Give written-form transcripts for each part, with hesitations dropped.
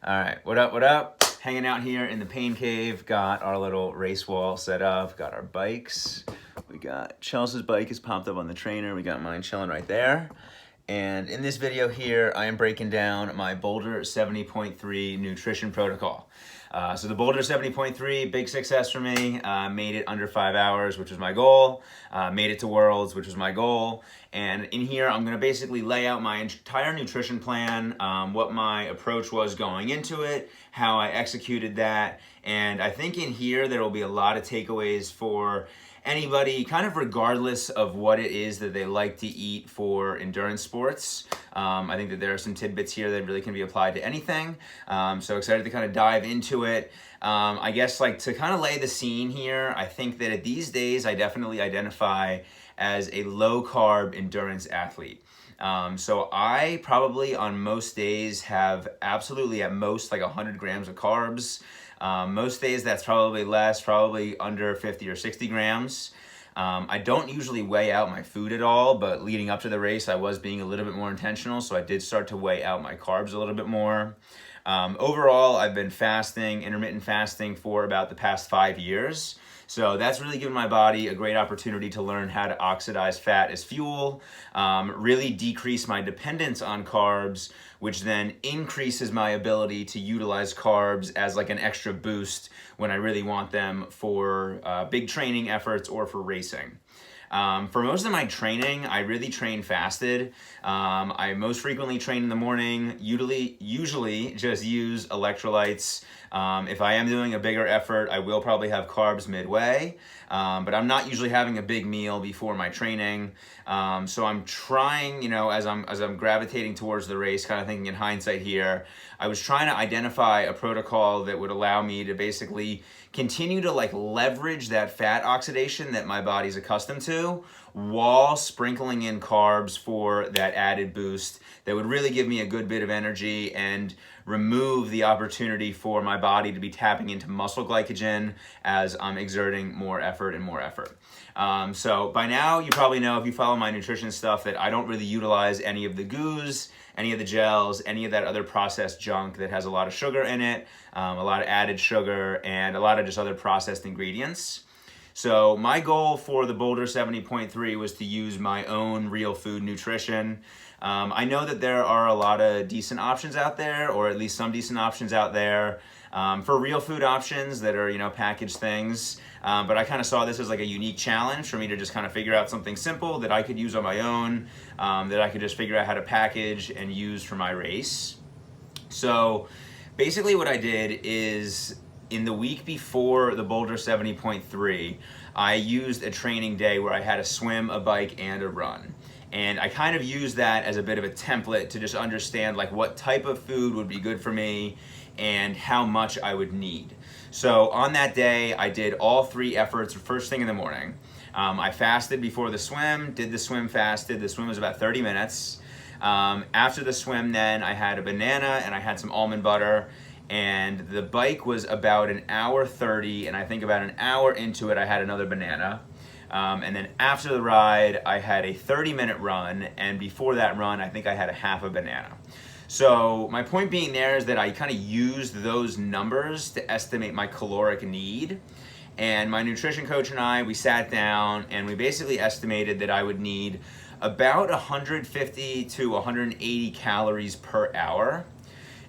All right, what up, what up? Hanging out here in the pain cave, got our little race wall set up, got our bikes. We got Chelsea's bike is popped up on the trainer, we got mine chilling right there. And in this video here, I am breaking down my Boulder 70.3 nutrition protocol. So the Boulder 70.3, big success for me. Made it under 5 hours, which was my goal. Made it to Worlds, which was my goal. And in here, I'm gonna basically lay out my entire nutrition plan, what my approach was going into it, how I executed that. And I think in here, there will be a lot of takeaways for anybody, kind of regardless of what it is that they like to eat for endurance sports. I think that there are some tidbits here that really can be applied to anything. So excited to kind of dive into it. I guess like to kind of lay the scene here, I think that these days I definitely identify as a low carb endurance athlete. So I probably on most days have absolutely at most like 100 grams of carbs. Most days that's probably less, probably under 50 or 60 grams. I don't usually weigh out my food at all, but leading up to the race, I was being a little bit more intentional, so I did start to weigh out my carbs a little bit more. Overall, I've been fasting, intermittent fasting for about the past 5 years. So that's really given my body a great opportunity to learn how to oxidize fat as fuel, really decrease my dependence on carbs, which then increases my ability to utilize carbs as like an extra boost when I really want them for big training efforts or for racing. For most of my training, I really train fasted. I most frequently train in the morning, usually just use electrolytes. If I am doing a bigger effort, I will probably have carbs midway, but I'm not usually having a big meal before my training. So I'm trying, as I'm gravitating towards the race, kind of thinking in hindsight here, I was trying to identify a protocol that would allow me to basically continue to like leverage that fat oxidation that my body's accustomed to while sprinkling in carbs for that added boost that would really give me a good bit of energy and remove the opportunity for my body to be tapping into muscle glycogen as I'm exerting more effort and more effort. So by now you probably know if you follow my nutrition stuff that I don't really utilize any of the goos, any of the gels, any of that other processed junk that has a lot of sugar in it, a lot of added sugar, and a lot of just other processed ingredients. So my goal for the Boulder 70.3 was to use my own real food nutrition. I know that there are a lot of decent options out there, or at least some decent options out there for real food options that are, packaged things. But I kind of saw this as like a unique challenge for me to just kind of figure out something simple that I could use on my own, that I could just figure out how to package and use for my race. So basically what I did is in the week before the Boulder 70.3, I used a training day where I had a swim, a bike, and a run. And I kind of used that as a bit of a template to just understand like what type of food would be good for me and how much I would need. So on that day, I did all 3 efforts first thing in the morning. I fasted before the swim, did the swim fasted. The swim was about 30 minutes. After the swim then, I had a banana and I had some almond butter. And the bike was about an hour 30, and I think about an hour into it, I had another banana. And then after the ride, I had a 30-minute run, and before that run, I think I had a half a banana. So my point being there is that I kind of used those numbers to estimate my caloric need. And my nutrition coach and I, we sat down and we basically estimated that I would need about 150 to 180 calories per hour.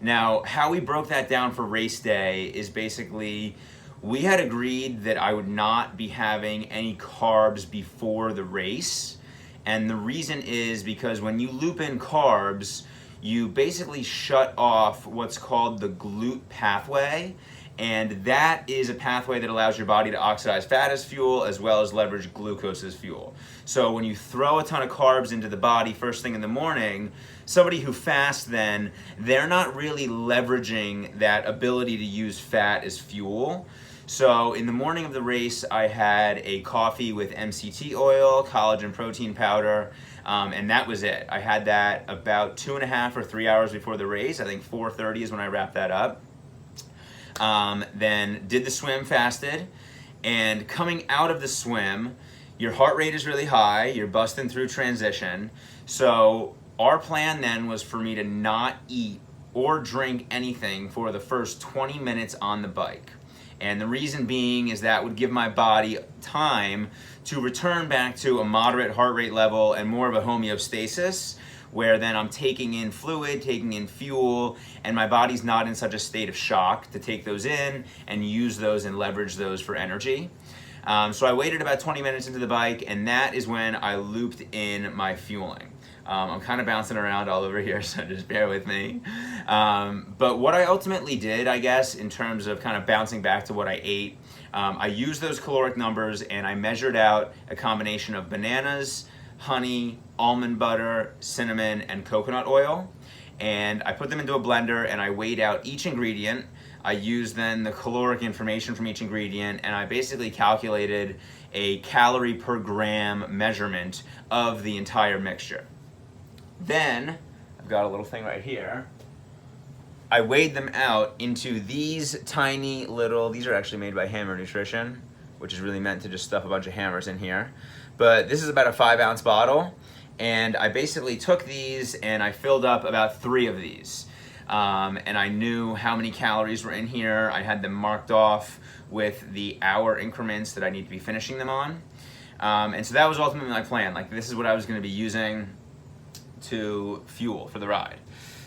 Now, how we broke that down for race day is basically we had agreed that I would not be having any carbs before the race. And the reason is because when you loop in carbs, you basically shut off what's called the GLUT pathway. And that is a pathway that allows your body to oxidize fat as fuel as well as leverage glucose as fuel. So when you throw a ton of carbs into the body first thing in the morning, somebody who fasts then, they're not really leveraging that ability to use fat as fuel. So in the morning of the race, I had a coffee with MCT oil, collagen protein powder, and that was it. I had that about 2.5 or 3 hours before the race. I think 4:30 is when I wrapped that up. Then did the swim fasted, and coming out of the swim, your heart rate is really high, you're busting through transition. So our plan then was for me to not eat or drink anything for the first 20 minutes on the bike. And the reason being is that would give my body time to return back to a moderate heart rate level and more of a homeostasis, where then I'm taking in fluid, taking in fuel, and my body's not in such a state of shock to take those in and use those and leverage those for energy. So I waited about 20 minutes into the bike, and that is when I looped in my fueling. I'm kind of bouncing around all over here, so just bear with me. But what I ultimately did, I guess, in terms of kind of bouncing back to what I ate, I used those caloric numbers and I measured out a combination of bananas, honey, almond butter, cinnamon, and coconut oil. And I put them into a blender and I weighed out each ingredient. I used then the caloric information from each ingredient, and I basically calculated a calorie per gram measurement of the entire mixture. Then, I've got a little thing right here, I weighed them out into these tiny little, these are actually made by Hammer Nutrition, which is really meant to just stuff a bunch of hammers in here. But this is about a 5-ounce bottle, and I basically took these and I filled up about 3 of these. And I knew how many calories were in here. I had them marked off with the hour increments that I need to be finishing them on. And so that was ultimately my plan. Like, this is what I was going to be using to fuel for the ride.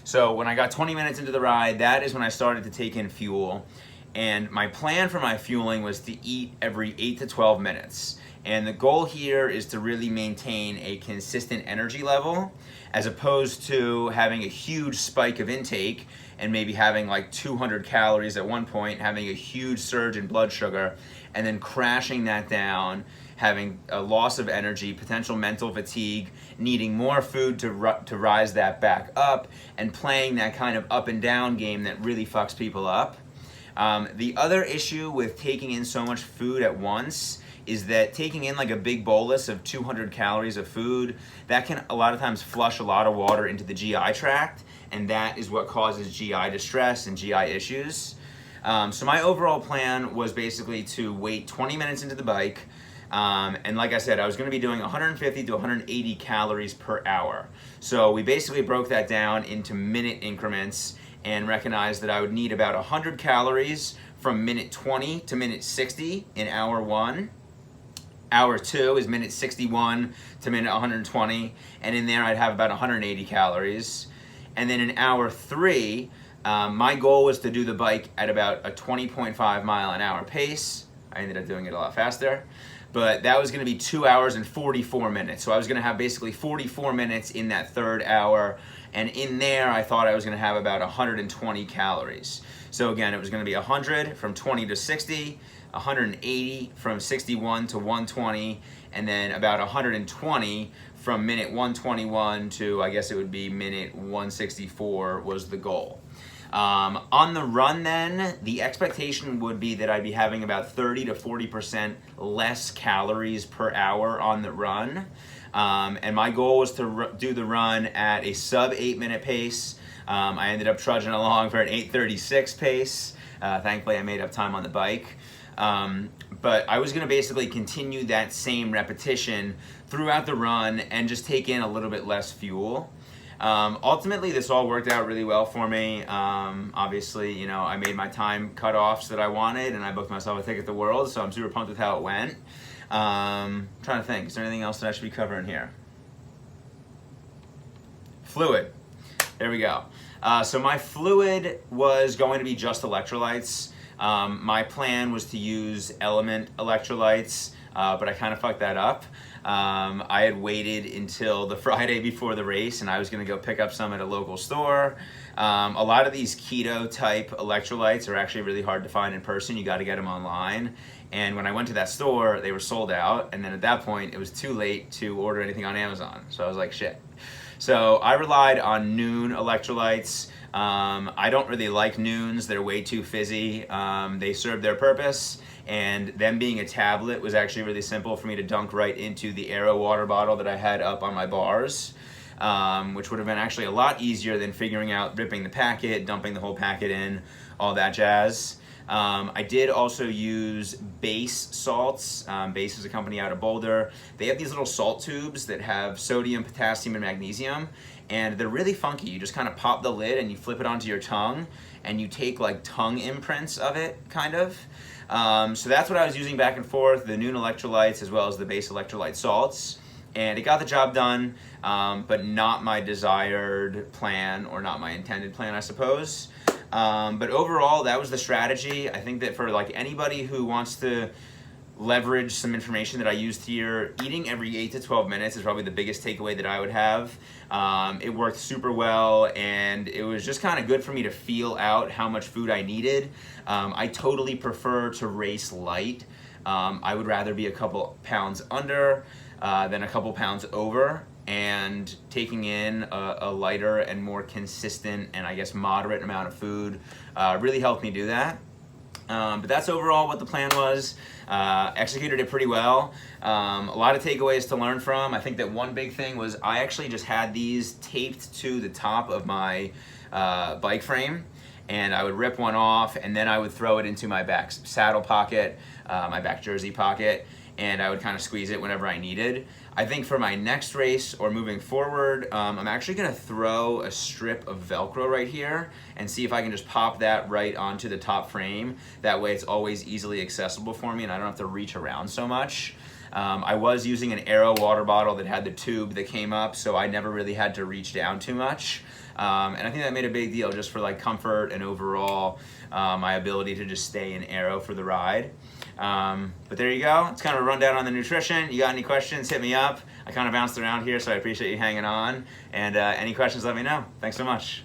So when I got 20 minutes into the ride, that is when I started to take in fuel. And my plan for my fueling was to eat every 8 to 12 minutes. And the goal here is to really maintain a consistent energy level, as opposed to having a huge spike of intake and maybe having like 200 calories at one point, having a huge surge in blood sugar, and then crashing that down, having a loss of energy, potential mental fatigue, needing more food to rise that back up, and playing that kind of up and down game that really fucks people up. The other issue with taking in so much food at once is that taking in like a big bolus of 200 calories of food, that can a lot of times flush a lot of water into the GI tract, and that is what causes GI distress and GI issues. So my overall plan was basically to wait 20 minutes into the bike, and like I said, I was going to be doing 150 to 180 calories per hour. So we basically broke that down into minute increments and recognized that I would need about 100 calories from minute 20 to minute 60 in hour 1. Hour 2 is minute 61 to minute 120, and in there I'd have about 180 calories. And then in hour 3, my goal was to do the bike at about a 20.5 mile an hour pace. I ended up doing it a lot faster, but that was going to be 2 hours and 44 minutes. So I was going to have basically 44 minutes in that third hour, and in there I thought I was going to have about 120 calories. So again, it was going to be 100 from 20 to 60, 180 from 61 to 120, and then about 120 from minute 121 to, I guess it would be minute 164 was the goal. On the run then, the expectation would be that I'd be having about 30 to 40% less calories per hour on the run. And my goal was to do the run at a sub 8-minute pace. I ended up trudging along for an 8:36 pace. Thankfully, I made up time on the bike. But I was going to basically continue that same repetition throughout the run and just take in a little bit less fuel. Ultimately, this all worked out really well for me. Obviously, you know, I made my time cutoffs that I wanted, and I booked myself a ticket to World, so I'm super pumped with how it went. Trying to think, is there anything else that I should be covering here? Fluid. There we go. So my fluid was going to be just electrolytes. My plan was to use Element electrolytes, but I kind of fucked that up. I had waited until the Friday before the race, and I was going to go pick up some at a local store. A lot of these keto type electrolytes are actually really hard to find in person. You got to get them online. And when I went to that store, they were sold out. And then at that point, it was too late to order anything on Amazon. So I was like, shit. So I relied on Noon electrolytes. I don't really like Noons. They're way too fizzy. They serve their purpose, and them being a tablet was actually really simple for me to dunk right into the Aero water bottle that I had up on my bars, which would have been actually a lot easier than figuring out ripping the packet, dumping the whole packet in, all that jazz. I did also use Base salts. Base is a company out of Boulder. They have these little salt tubes that have sodium, potassium, and magnesium. and they're really funky. You just kind of pop the lid and you flip it onto your tongue, and you take like tongue imprints of it, kind of. So that's what I was using back and forth, the Noon electrolytes as well as the base electrolyte salts. And it got the job done, but not my desired plan, or not my intended plan, I suppose. But overall, that was the strategy. I think that for like anybody who wants to leverage some information that I used here, eating every 8 to 12 minutes is probably the biggest takeaway that I would have. It worked super well, and it was just kind of good for me to feel out how much food I needed. I totally prefer to race light. I would rather be a couple pounds under than a couple pounds over, and taking in a lighter and more consistent and I guess moderate amount of food really helped me do that. But that's overall what the plan was. Executed it pretty well. A lot of takeaways to learn from. I think that one big thing was I actually just had these taped to the top of my bike frame, and I would rip one off, and then I would throw it into my back saddle pocket, my back jersey pocket, and I would kind of squeeze it whenever I needed. I think for my next race or moving forward, I'm actually gonna throw a strip of Velcro right here and see if I can just pop that right onto the top frame. That way it's always easily accessible for me and I don't have to reach around so much. I was using an Aero water bottle that had the tube that came up, so I never really had to reach down too much. And I think that made a big deal just for like comfort and overall my ability to just stay in Aero for the ride. But there you go. It's kind of a rundown on the nutrition. You got any questions, hit me up. I kind of bounced around here, so I appreciate you hanging on. And any questions, let me know. Thanks so much.